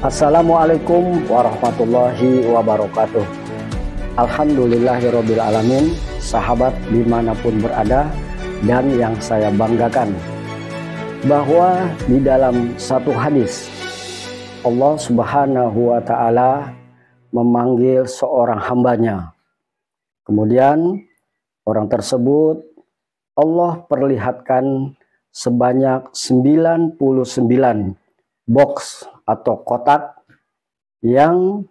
Assalamualaikum warahmatullahi wabarakatuh. Alhamdulillahirabbil alamin. Sahabat dimanapun berada, dan yang saya banggakan bahwa di dalam satu hadis Allah Subhanahu wa ta'ala memanggil seorang hambanya. Kemudian orang tersebut Allah perlihatkan sebanyak 99 box atau kotak yang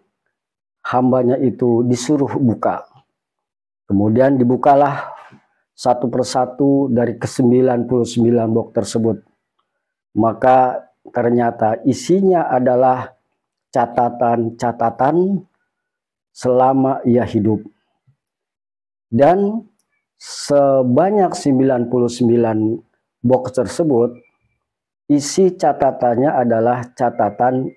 hambanya itu disuruh buka. Kemudian dibukalah satu persatu dari ke-99 box tersebut. Maka ternyata isinya adalah catatan-catatan selama ia hidup. Dan sebanyak 99 box tersebut, isi catatannya adalah catatan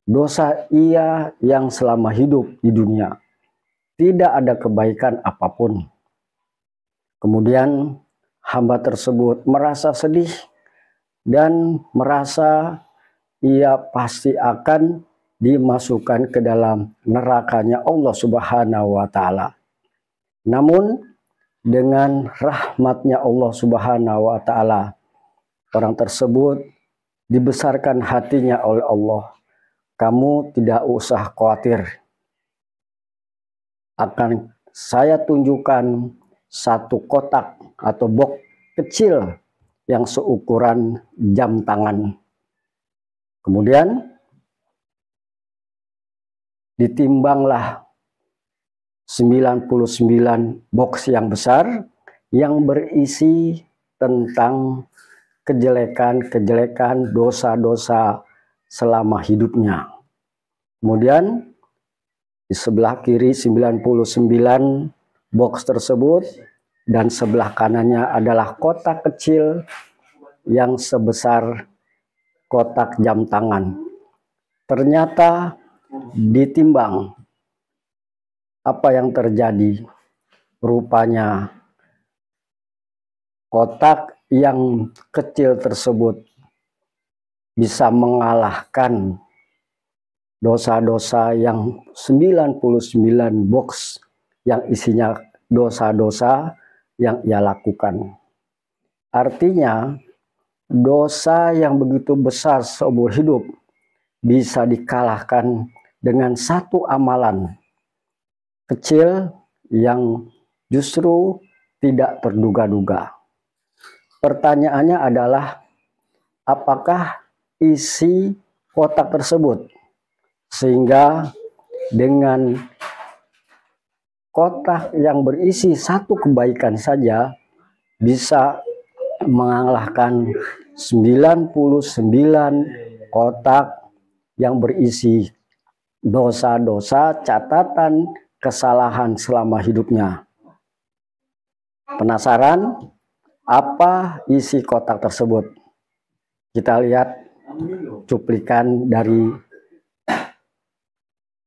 dosa ia yang selama hidup di dunia. Tidak ada kebaikan apapun. Kemudian hamba tersebut merasa sedih dan merasa ia pasti akan dimasukkan ke dalam nerakanya Allah Subhanahu wa ta'ala. Namun dengan rahmatnya Allah Subhanahu wa ta'ala, orang tersebut dibesarkan hatinya oleh Allah. Kamu tidak usah khawatir. Akan saya tunjukkan satu kotak atau box kecil yang seukuran jam tangan. Kemudian ditimbanglah 99 box yang besar yang berisi tentang kejelekan-kejelekan, dosa-dosa selama hidupnya. Kemudian di sebelah kiri 99 box tersebut, dan sebelah kanannya adalah kotak kecil yang sebesar kotak jam tangan. Ternyata ditimbang, apa yang terjadi? Rupanya kotak yang kecil tersebut bisa mengalahkan dosa-dosa yang 99 box yang isinya dosa-dosa yang ia lakukan. Artinya dosa yang begitu besar seumur hidup bisa dikalahkan dengan satu amalan kecil yang justru tidak terduga-duga. Pertanyaannya adalah, apakah isi kotak tersebut? Sehingga dengan kotak yang berisi satu kebaikan saja bisa mengalahkan 99 kotak yang berisi dosa-dosa, catatan kesalahan selama hidupnya. Penasaran apa isi kotak tersebut? Kita lihat cuplikan dari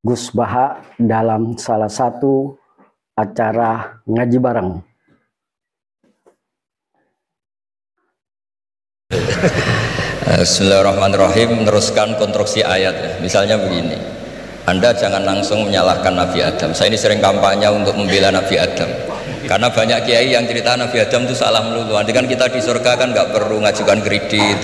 Gus Baha dalam salah satu acara ngaji bareng. Bismillahirrahmanirrahim. Meneruskan konstruksi ayat. Misalnya begini, Anda jangan langsung menyalahkan Nabi Adam. Saya ini sering kampanye untuk membela Nabi Adam, karena banyak kiai yang cerita Nabi Adam itu salah melulu. Nanti kan kita di surga kan nggak perlu ngajukan kredit,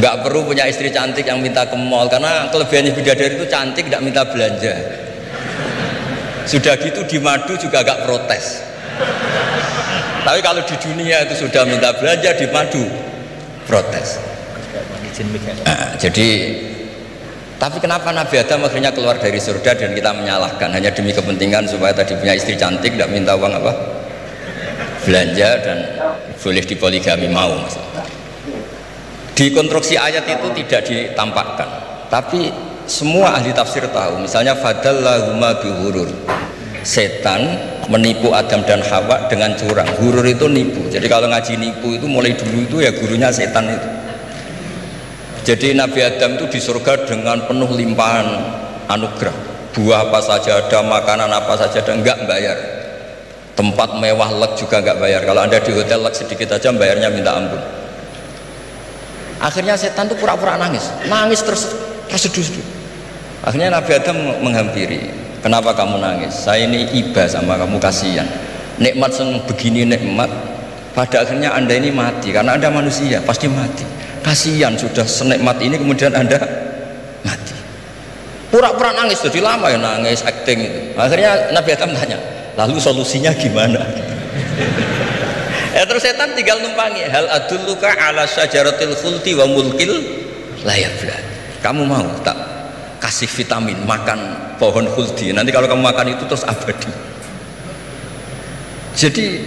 nggak perlu punya istri cantik yang minta ke mall, karena kelebihannya bidadari itu cantik, tidak minta belanja. Sudah gitu di madu juga gak protes. Tapi kalau di dunia itu sudah minta belanja, di madu protes. Jadi tapi kenapa Nabi Adam akhirnya keluar dari surga dan kita menyalahkan hanya demi kepentingan supaya tadi punya istri cantik, tidak minta uang apa belanja dan boleh dipoligami mau. Di konstruksi ayat itu tidak ditampakkan, tapi semua ahli tafsir tahu. Misalnya fadallahuma bihurur, setan menipu Adam dan Hawa dengan curang. Hurur itu nipu. Jadi kalau ngaji nipu itu mulai dulu itu ya gurunya setan itu. Jadi Nabi Adam itu di surga dengan penuh limpahan anugerah, buah apa saja ada, makanan apa saja ada, enggak bayar. Tempat mewah leg juga enggak bayar. Kalau Anda di hotel leg sedikit aja bayarnya minta ampun. Akhirnya setan tuh pura-pura nangis terus terseduh-seduh. Akhirnya Nabi Adam menghampiri, kenapa kamu nangis? Saya ini iba sama kamu, kasihan. Nikmat begini nikmat, pada akhirnya anda ini mati karena anda manusia pasti mati. Kasihan sudah senikmat ini kemudian anda mati. Pura-pura nangis, jadi lama ya nangis, acting itu. Akhirnya Nabi Adam tanya, lalu solusinya gimana? Ya terus setan tinggal numpangi, hal adulluka ala syajaratil khuldi wa mulkil la yafla. Kamu mau tak kasih vitamin makan pohon khuldi, nanti kalau kamu makan itu terus abadi. Jadi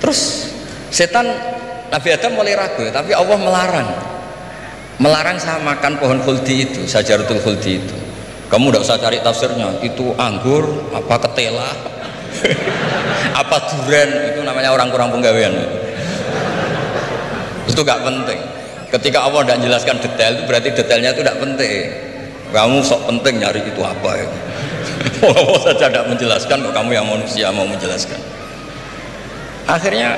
terus setan, Nabi Adam mulai ragu, tapi Allah melarang saya makan pohon khuldi itu, syajaratul khuldi itu. Kamu tidak usah cari tafsirnya, itu anggur apa ketela apa durian, itu namanya orang kurang penggawean. Itu gak penting. Ketika Allah tidak menjelaskan detail, itu berarti detailnya itu tidak penting. Kamu sok penting nyari itu apa ya. Allah saja tidak menjelaskan, kok kamu yang manusia mau menjelaskan. Akhirnya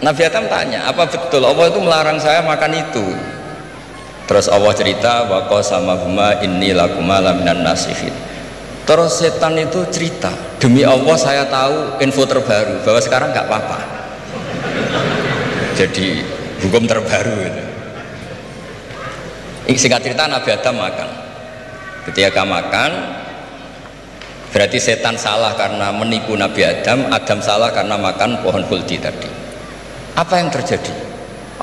Nabi Adam tanya, apa betul Allah itu melarang saya makan itu? Terus Allah cerita, wa qasamahuma inni lakuma laminan nasihin. Terus setan itu cerita, demi Allah saya tahu info terbaru bahwa sekarang nggak apa-apa. Jadi hukum terbaru itu. Singkat cerita Nabi Adam makan. Ketika makan, berarti setan salah karena menipu Nabi Adam, Adam salah karena makan pohon khuldi tadi. Apa yang terjadi?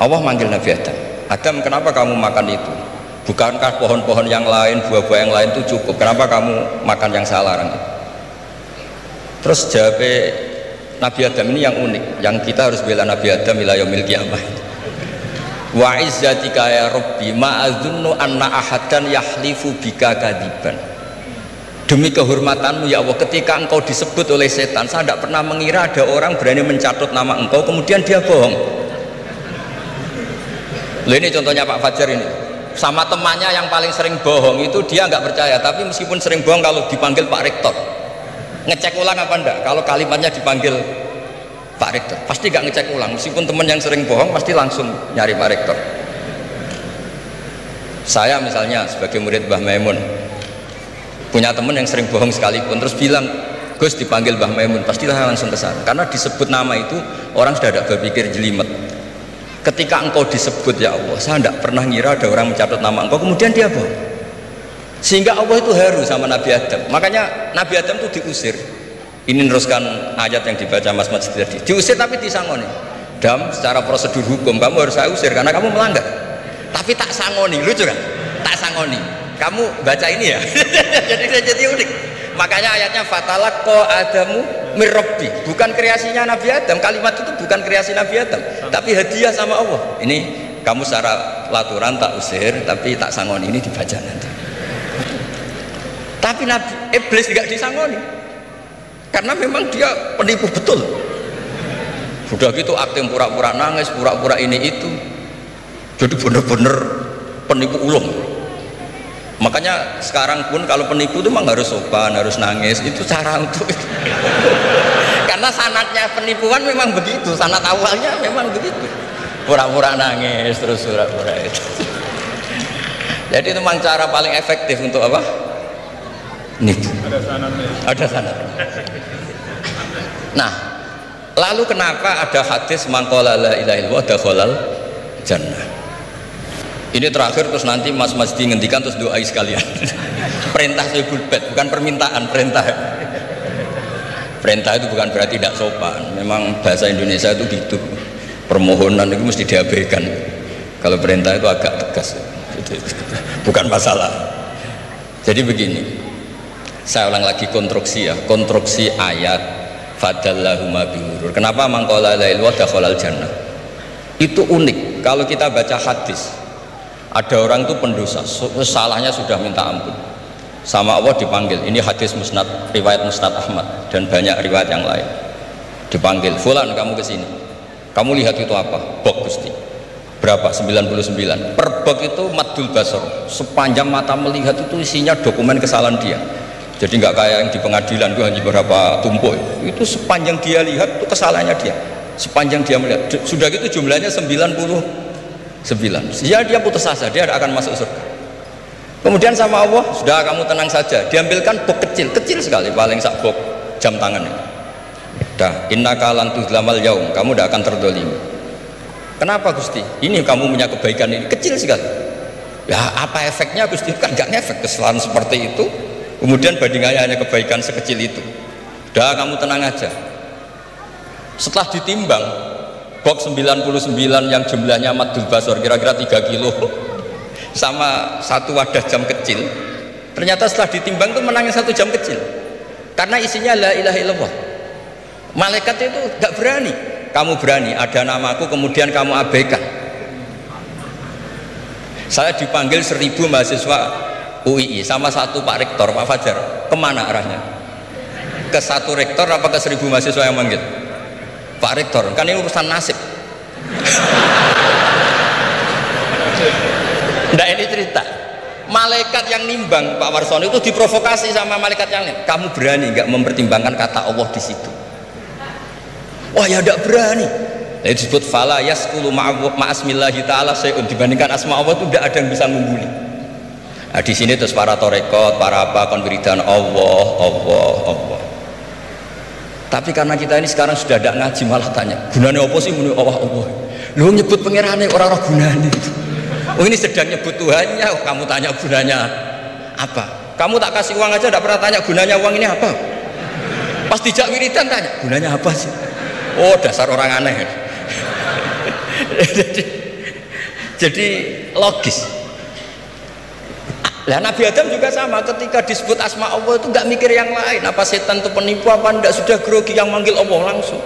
Allah manggil Nabi Adam, Adam kenapa kamu makan itu? Bukankah pohon-pohon yang lain, buah-buah yang lain itu cukup? Kenapa kamu makan yang saya larang itu? Terus jawab Nabi Adam ini yang unik, yang kita harus bela Nabi Adam ila yaumil qiyamah. Wa izzatika ya Rabbi ma adzunnu anna ahadan yahlifu bika kadiban. Demi kehormatanmu ya Allah, ketika engkau disebut oleh setan, saya tidak pernah mengira ada orang berani mencatut nama engkau kemudian dia bohong. Loh, ini contohnya Pak Fajar ini. Sama temannya yang paling sering bohong itu dia nggak percaya, tapi meskipun sering bohong kalau dipanggil Pak Rektor ngecek ulang apa enggak, kalau kalimatnya dipanggil Pak Rektor pasti nggak ngecek ulang, meskipun teman yang sering bohong pasti langsung nyari Pak Rektor. Saya misalnya sebagai murid Mbah Maimun punya teman yang sering bohong sekalipun, terus bilang Gus dipanggil Mbah Maimun, pasti langsung ke sana karena disebut nama itu orang sudah ada berpikir jelimet. Ketika engkau disebut ya Allah, saya tidak pernah ngira ada orang mencatat nama engkau kemudian dia bohong, sehingga Allah itu haru sama Nabi Adam. Makanya Nabi Adam itu diusir. Ini meneruskan ayat yang dibaca Mas Masjid tadi, diusir tapi disangoni. Dam, secara prosedur hukum kamu harus saya usir karena kamu melanggar, tapi tak sangoni. Lucu kan? Tak sangoni, kamu baca ini ya. jadi unik. Makanya ayatnya fatalaqqa Adamu mir Rabbi, bukan kreasinya Nabi Adam. Kalimat itu bukan kreasi Nabi Adam, tapi hadiah sama Allah. Ini kamu secara laturan tak usir, tapi tak sangoni, ini dibaca nanti. Tapi Nabi Iblis tidak disangoni, karena memang dia penipu betul. Sudah gitu akting pura-pura nangis, pura-pura ini itu, jadi benar-benar penipu ulung. Makanya sekarang pun kalau penipu itu memang harus sopan, harus nangis, itu cara untuk itu. Karena sanatnya penipuan memang begitu, sanat awalnya memang begitu, pura-pura nangis terus pura-pura itu. Jadi itu memang cara paling efektif untuk apa? Nipu. Ada sanatnya. Nah, lalu kenapa ada hadis mangqala la ilaha illallah dakhalal jannah? Ini terakhir, terus nanti Mas Masdi ngendikan terus doai sekalian. Perintah saya bulbet, bukan permintaan, perintah. Perintah itu bukan berarti tidak sopan. Memang bahasa Indonesia itu gitu. Permohonan itu mesti diabaikan. Kalau perintah itu agak tegas. Bukan masalah. Jadi begini. Saya ulang lagi konstruksi ya, konstruksi ayat fadallahuma bihurur. Kenapa mangqala la ilaha illallah dakhalal jannah? Itu unik. Kalau kita baca hadis, ada orang itu pendosa, salahnya sudah minta ampun, sama Allah dipanggil. Ini hadis musnad, riwayat Musnad Ahmad dan banyak riwayat yang lain. Dipanggil, fulan kamu kesini, kamu lihat itu apa? Bok Gusti. Berapa? 99. Per bok itu maddul basar, sepanjang mata melihat itu isinya dokumen kesalahan dia. Jadi nggak kayak yang di pengadilan itu hanya beberapa tumpuk. Itu sepanjang dia lihat itu kesalahannya dia, sepanjang dia melihat. Sudah gitu jumlahnya 99. 9. Ya dia putus asa, dia tidak akan masuk surga. Kemudian sama Allah, sudah kamu tenang saja, diambilkan box kecil, kecil sekali, paling sak box jam tangan ini. Dah, innaka lan tuzlamal yaum, kamu tidak akan terdolimi. Kenapa Gusti? Ini kamu punya kebaikan ini kecil sekali. Ya apa efeknya Gusti? Kan nggak ngefek kesalahan seperti itu. Kemudian bandingannya hanya kebaikan sekecil itu. Dah kamu tenang aja. Setelah ditimbang box 99 yang jumlahnya Maddul Basor kira-kira 3 kilo sama satu wadah jam kecil, ternyata setelah ditimbang itu menang yang 1 jam kecil karena isinya la ilaha illallah. Malaikat itu gak berani. Kamu berani, ada namaku kemudian kamu abaikan. Saya dipanggil 1000 mahasiswa UII sama satu Pak Rektor, Pak Fajar. Kemana arahnya? Ke satu rektor apa ke 1000 mahasiswa yang manggil? Pak Rektor, kan ini urusan nasib. Nah ini cerita malaikat yang nimbang Pak Warsono itu diprovokasi sama malaikat yang lain. Kamu berani nggak mempertimbangkan kata Allah di situ? Wah ya tidak berani. Nah, disebut fala yaskulu ma'asmillahi ta'ala sayun, dibandingkan asma Allah itu tidak ada yang bisa mengguli. Nah, di sini terus para torekot, para apa konwiridan Allah, Allah, Allah. Tapi karena kita ini sekarang sudah tidak ngaji malah tanya gunanya apa sih menurut Allah Allah. Lu nyebut pengirannya orang-orang gunanya. Oh ini sedang nyebut Tuhannya, oh, kamu tanya gunanya apa? Kamu tak kasih uang aja tidak pernah tanya gunanya uang ini apa? Pas dijak wiridan tanya gunanya apa sih? Oh dasar orang aneh. jadi logis. Lah Nabi Adam juga sama, ketika disebut asma Allah itu nggak mikir yang lain, apa setan itu penipu apa enggak, sudah grogi yang manggil Allah langsung.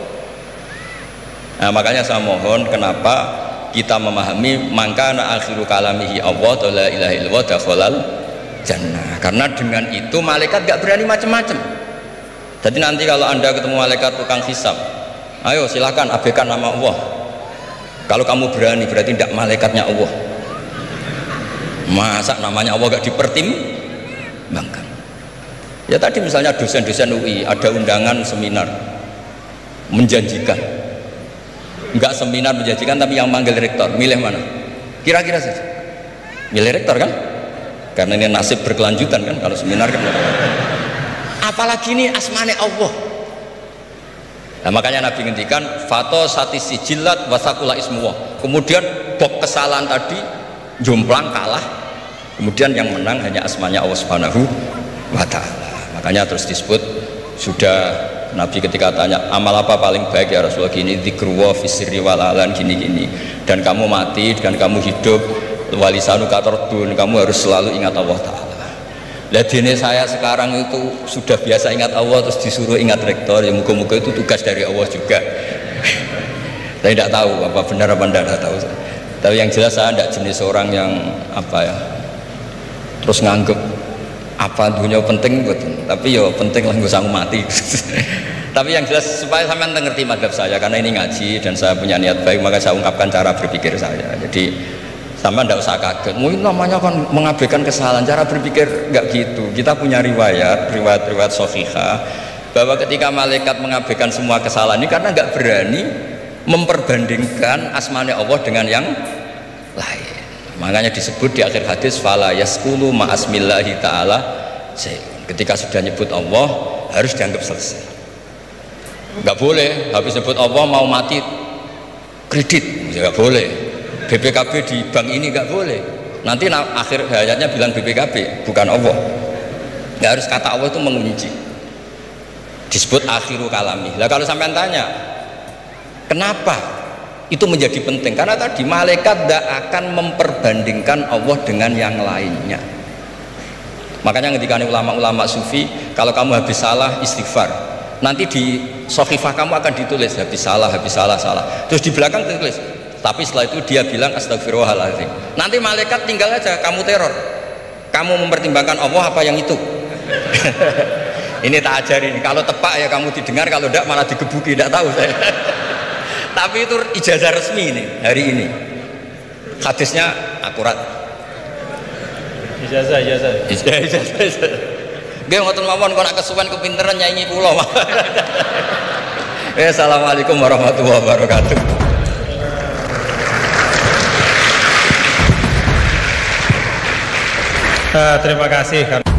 Nah makanya saya mohon, kenapa kita memahami mangkana akhiru kalamihi Allah la ilaha illallah dakhalal jannah, karena dengan itu malaikat nggak berani macam-macam. Jadi nanti kalau Anda ketemu malaikat tukang hisab, ayo silahkan abaikan nama Allah. Kalau kamu berani berarti tidak malaikatnya Allah. Masa namanya Allah gak dipertimbangkan? Ya tadi misalnya dosen-dosen UI ada undangan seminar menjanjikan, enggak seminar menjanjikan tapi yang manggil rektor, milih mana? Kira-kira saja milih rektor kan? Karena ini nasib berkelanjutan kan kalau seminar kan. Apalagi ini asmane Allah. Nah makanya Nabi ngendikan fato satisi jilat wasakula ismuwah. Kemudian bok kesalahan tadi jomplang kalah, kemudian yang menang hanya asmanya Allah Subhanahu wa ta'ala. Makanya terus disebut, sudah Nabi ketika tanya amal apa paling baik ya Rasulullah, gini dzikrullah fisirri walalan gini-gini, dan kamu mati dan kamu hidup walisanu katordun, kamu harus selalu ingat Allah ta'ala. Lah dene saya sekarang itu sudah biasa ingat Allah terus disuruh ingat rektor, ya muka-muka itu tugas dari Allah juga. Saya tidak tahu apa benar apa tidak tahu. Tapi yang jelas saya tidak jenis orang yang apa ya terus nganggep apa dunia penting betul, tapi yo penting lah nggak usah mati. Tapi yang jelas supaya sampean ngerti madhab saya, karena ini ngaji dan saya punya niat baik, maka saya ungkapkan cara berpikir saya. Jadi sampean tidak usah kaget, mungkin namanya kan mengabaikan kesalahan, cara berpikir nggak gitu. Kita punya riwayat sahihah bahwa ketika malaikat mengabaikan semua kesalahan ini karena nggak berani memperbandingkan asmanya Allah dengan yang lain. Makanya disebut di akhir hadis fala yaskulu ma'asmillahi ta'ala. Ketika sudah nyebut Allah harus dianggap selesai. Nggak boleh habis nyebut Allah mau mati kredit, nggak boleh. BPKB di bank ini nggak boleh. Nanti akhir hayatnya bilang BPKB bukan Allah. Nggak harus kata Allah itu mengunci. Disebut akhiru kalami. Lah kalau sampean tanya kenapa itu menjadi penting? Karena tadi malaikat tidak akan memperbandingkan Allah dengan yang lainnya. Makanya ketika ulama-ulama sufi, kalau kamu habis salah istighfar, nanti di sohifah kamu akan ditulis habis salah, salah. Terus di belakang ditulis, tapi setelah itu dia bilang astagfirullahaladzim. Nanti malaikat tinggal aja kamu teror, kamu mempertimbangkan Allah apa yang itu. Ini tak ajarin, kalau tepak ya kamu didengar, kalau tidak malah digebuki, tidak tahu saya. Tapi itu ijazah resmi nih hari ini, hadisnya akurat. Ijazah. Gue ngotot mawon kok nak kesuwen kepinteran nyanyi pulau. Assalamualaikum warahmatullahi wabarakatuh. Terima kasih.